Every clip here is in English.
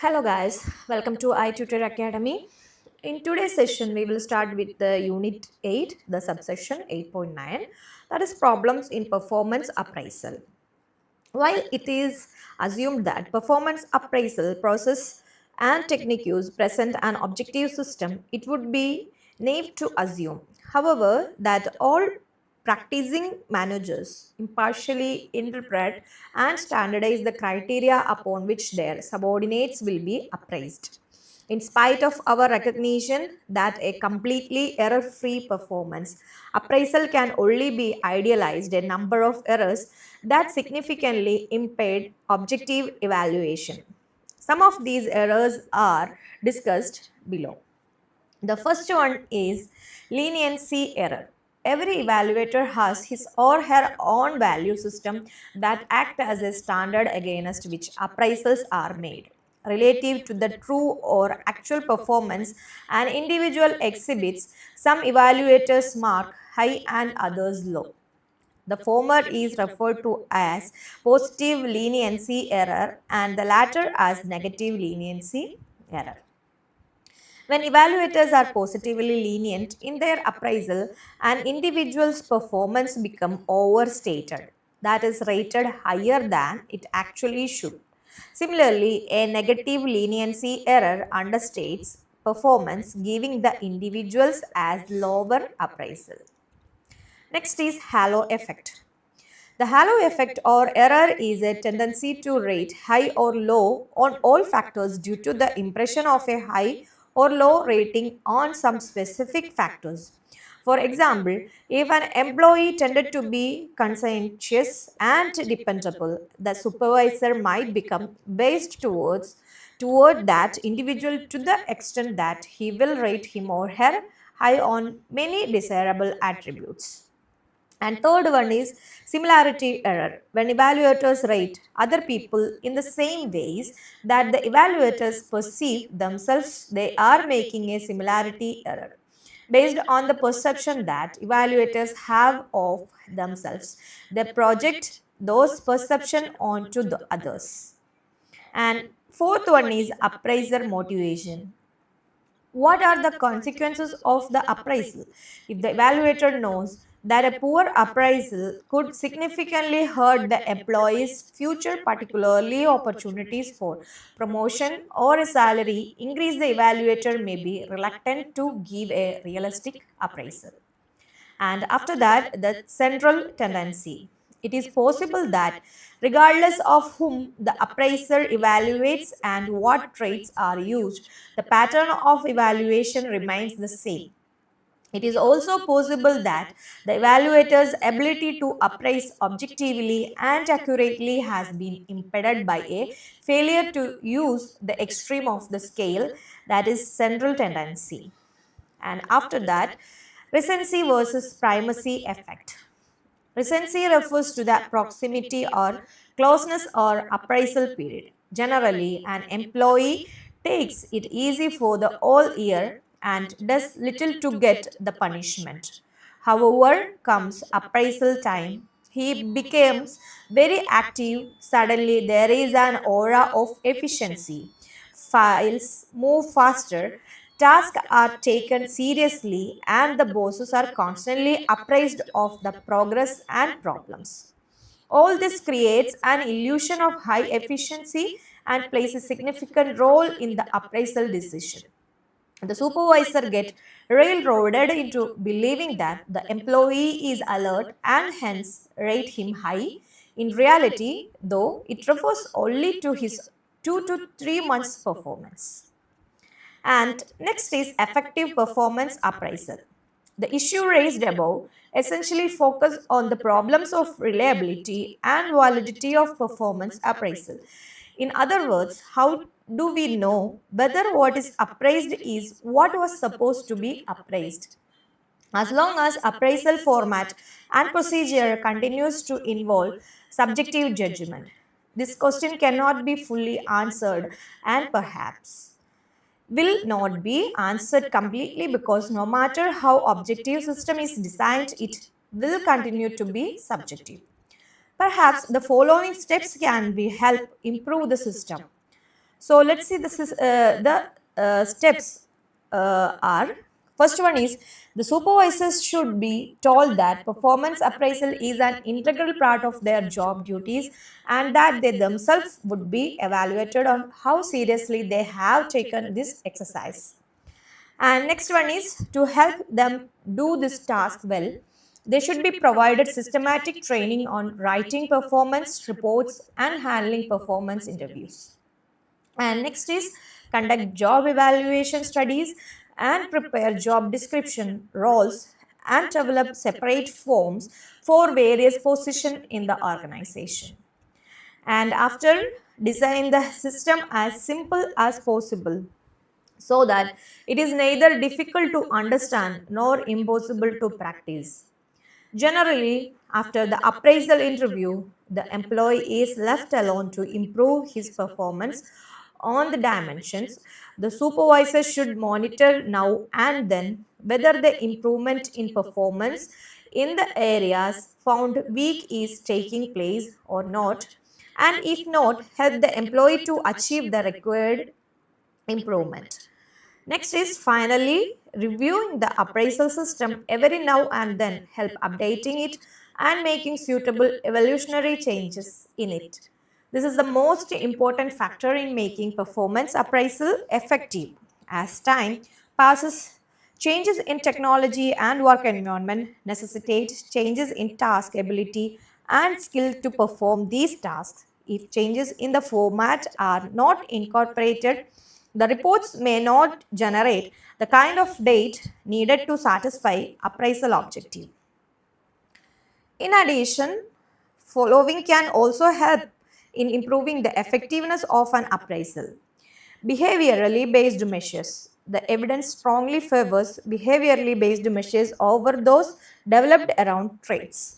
Hello guys, welcome to iTutor Academy. In today's session, we will start with the Unit 8, the subsection 8.9, that is problems in performance appraisal. While it is assumed that performance appraisal process and techniques present an objective system, it would be naive to assume, however, that all practicing managers impartially interpret and standardize the criteria upon which their subordinates will be appraised. In spite of our recognition that a completely error free performance appraisal can only be idealized, a number of errors that significantly impaired objective evaluation. Some of these errors are discussed below. The first one is leniency error. Every evaluator has his or her own value system that act as a standard against which appraisals are made. Relative to the true or actual performance an individual exhibits, some evaluators mark high and others low. The former is referred to as positive leniency error and the latter as negative leniency error. When evaluators are positively lenient in their appraisal, an individual's performance becomes overstated, that is rated higher than it actually should. Similarly, a negative leniency error understates performance, giving the individuals as lower appraisal. Next is halo effect. The halo effect or error is a tendency to rate high or low on all factors due to the impression of a high or low rating on some specific factors. For example, if an employee tended to be conscientious and dependable, the supervisor might become based toward that individual to the extent that he will rate him or her high on many desirable attributes. And third one is similarity error. When evaluators rate other people in the same ways that the evaluators perceive themselves, they are making a similarity error based on the perception that evaluators have of themselves. They project those perception onto the others. And fourth one is appraiser motivation. What are the consequences of the appraisal? If the evaluator knows that a poor appraisal could significantly hurt the employee's future, particularly opportunities for promotion or a salary increase, the evaluator may be reluctant to give a realistic appraisal. And after that, the central tendency. It is possible that, regardless of whom the appraiser evaluates and what traits are used, the pattern of evaluation remains the same. It is also possible that the evaluator's ability to appraise objectively and accurately has been impeded by a failure to use the extreme of the scale, that is, central tendency. And after that, recency versus primacy effect. Recency refers to the proximity or closeness or appraisal period. Generally, an employee takes it easy for the whole year and does little to get the punishment. However, comes appraisal time, he becomes very active. Suddenly, there is an aura of efficiency. Files move faster, tasks are taken seriously, and the bosses are constantly appraised of the progress and problems. All this creates an illusion of high efficiency and plays a significant role in the appraisal decision. The supervisor gets railroaded into believing that the employee is alert and hence rate him high. In reality, though, it refers only to his 2 to 3 months performance. And next is effective performance appraisal. The issue raised above essentially focus on the problems of reliability and validity of performance appraisal. In other words, how do we know whether what is appraised is what was supposed to be appraised? As long as appraisal format and procedure continues to involve subjective judgment, this question cannot be fully answered and perhaps will not be answered completely because no matter how objective system is designed, it will continue to be subjective. Perhaps the following steps can be help improve the system. So let's see this is the steps are first one is the supervisors should be told that performance appraisal is an integral part of their job duties and that they themselves would be evaluated on how seriously they have taken this exercise. And next one is to help them do this task well. They should be provided systematic training on writing performance reports and handling performance interviews. And next is conduct job evaluation studies and prepare job description roles and develop separate forms for various positions in the organization. And after design the system as simple as possible so that it is neither difficult to understand nor impossible to practice. Generally, after the appraisal interview, the employee is left alone to improve his performance on the dimensions. The supervisor should monitor now and then whether the improvement in performance in the areas found weak is taking place or not, and if not, help the employee to achieve the required improvement. Next is finally reviewing the appraisal system every now and then, help updating it and making suitable evolutionary changes in it. This is the most important factor in making performance appraisal effective. As time passes, changes in technology and work environment necessitate changes in task ability and skill to perform these tasks. If changes in the format are not incorporated, the reports may not generate the kind of data needed to satisfy appraisal objective. In addition, following can also help in improving the effectiveness of an appraisal. Behaviorally based measures. The evidence strongly favors behaviorally based measures over those developed around traits.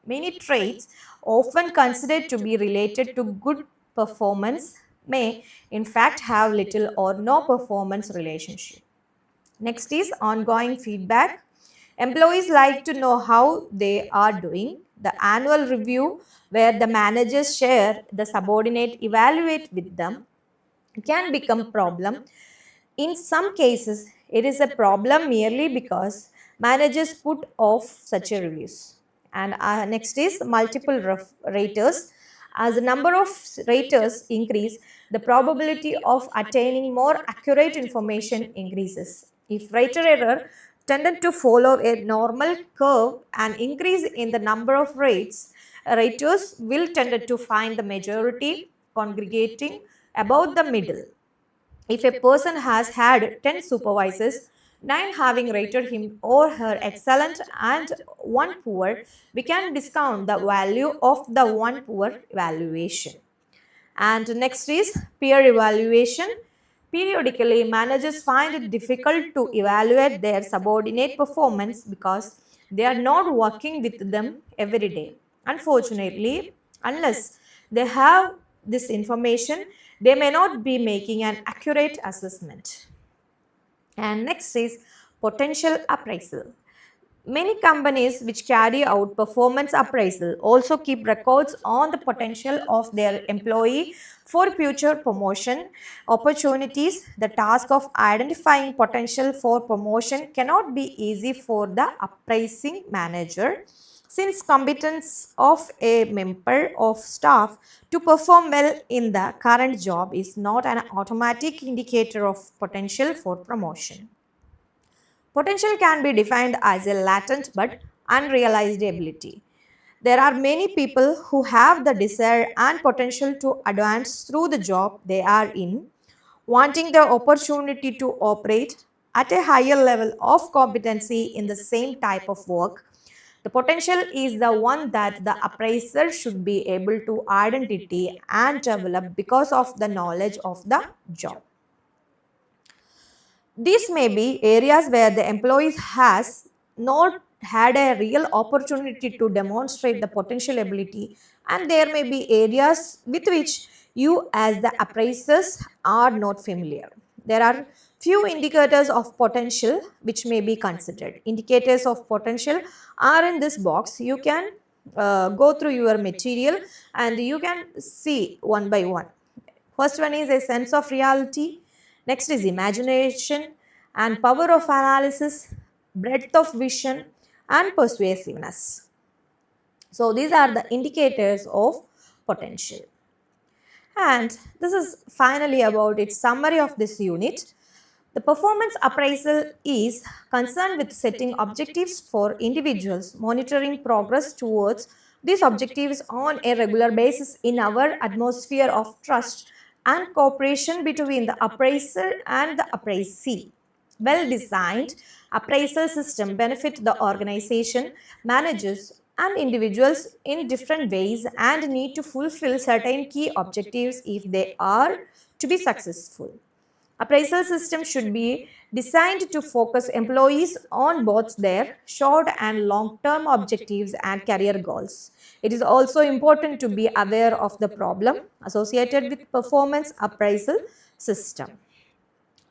Many traits, often considered to be related to good performance, may in fact have little or no performance relationship. Next is ongoing feedback. Employees like to know how they are doing. The annual review, where the managers share the subordinate evaluate with them, can become problem. In some cases, it is a problem merely because managers put off such a reviews. And next is multiple raters. As the number of raters increase, the probability of attaining more accurate information increases. If rater error tended to follow a normal curve, an increase in the number of raters will tend to find the majority congregating about the middle. If a person has had 10 supervisors, 9 having rated him or her excellent and 1 poor, we can discount the value of the 1 poor evaluation. And next is peer evaluation. Periodically, managers find it difficult to evaluate their subordinate performance because they are not working with them every day. Unfortunately, unless they have this information, they may not be making an accurate assessment. And next is potential appraisal. Many companies which carry out performance appraisal also keep records on the potential of their employee for future promotion opportunities. The task of identifying potential for promotion cannot be easy for the appraising manager, since competence of a member of staff to perform well in the current job is not an automatic indicator of potential for promotion. Potential can be defined as a latent but unrealized ability. There are many people who have the desire and potential to advance through the job they are in, wanting the opportunity to operate at a higher level of competency in the same type of work. The potential is the one that the appraiser should be able to identify and develop because of the knowledge of the job. These may be areas where the employee has not had a real opportunity to demonstrate the potential ability, and there may be areas with which you as the appraisers are not familiar. There are few indicators of potential which may be considered. Indicators of potential are in this box. You can go through your material and you can see one by one. First one is a sense of reality, next is imagination and power of analysis, breadth of vision and persuasiveness. So these are the indicators of potential. And this is finally about its summary of this unit. The performance appraisal is concerned with setting objectives for individuals, monitoring progress towards these objectives on a regular basis in our atmosphere of trust and cooperation between the appraiser and the appraisee. Well designed appraisal system benefit the organization, managers and individuals in different ways and need to fulfill certain key objectives if they are to be successful. Appraisal system should be designed to focus employees on both their short and long-term objectives and career goals. It is also important to be aware of the problem associated with performance appraisal system.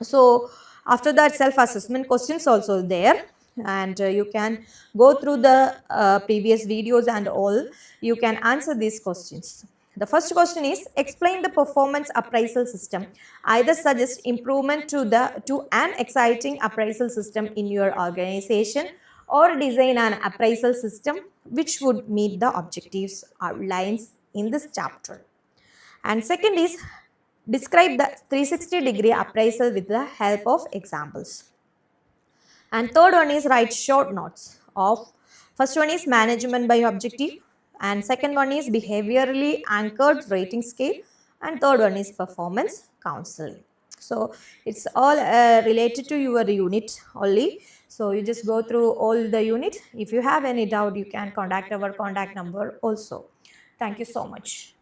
So after that, self-assessment questions also there, and you can go through the previous videos and all. You can answer these questions. The first question is explain the performance appraisal system. Either suggest improvement to an exciting appraisal system in your organization or design an appraisal system which would meet the objectives outlined in this chapter. And second is describe the 360-degree appraisal with the help of examples. And third one is write short notes of, first one is management by objective, and second one is behaviorally anchored rating scale, and third one is performance counseling. So it's all related to your unit only. So you just go through all the unit. If you have any doubt, you can contact our contact number also. Thank you so much.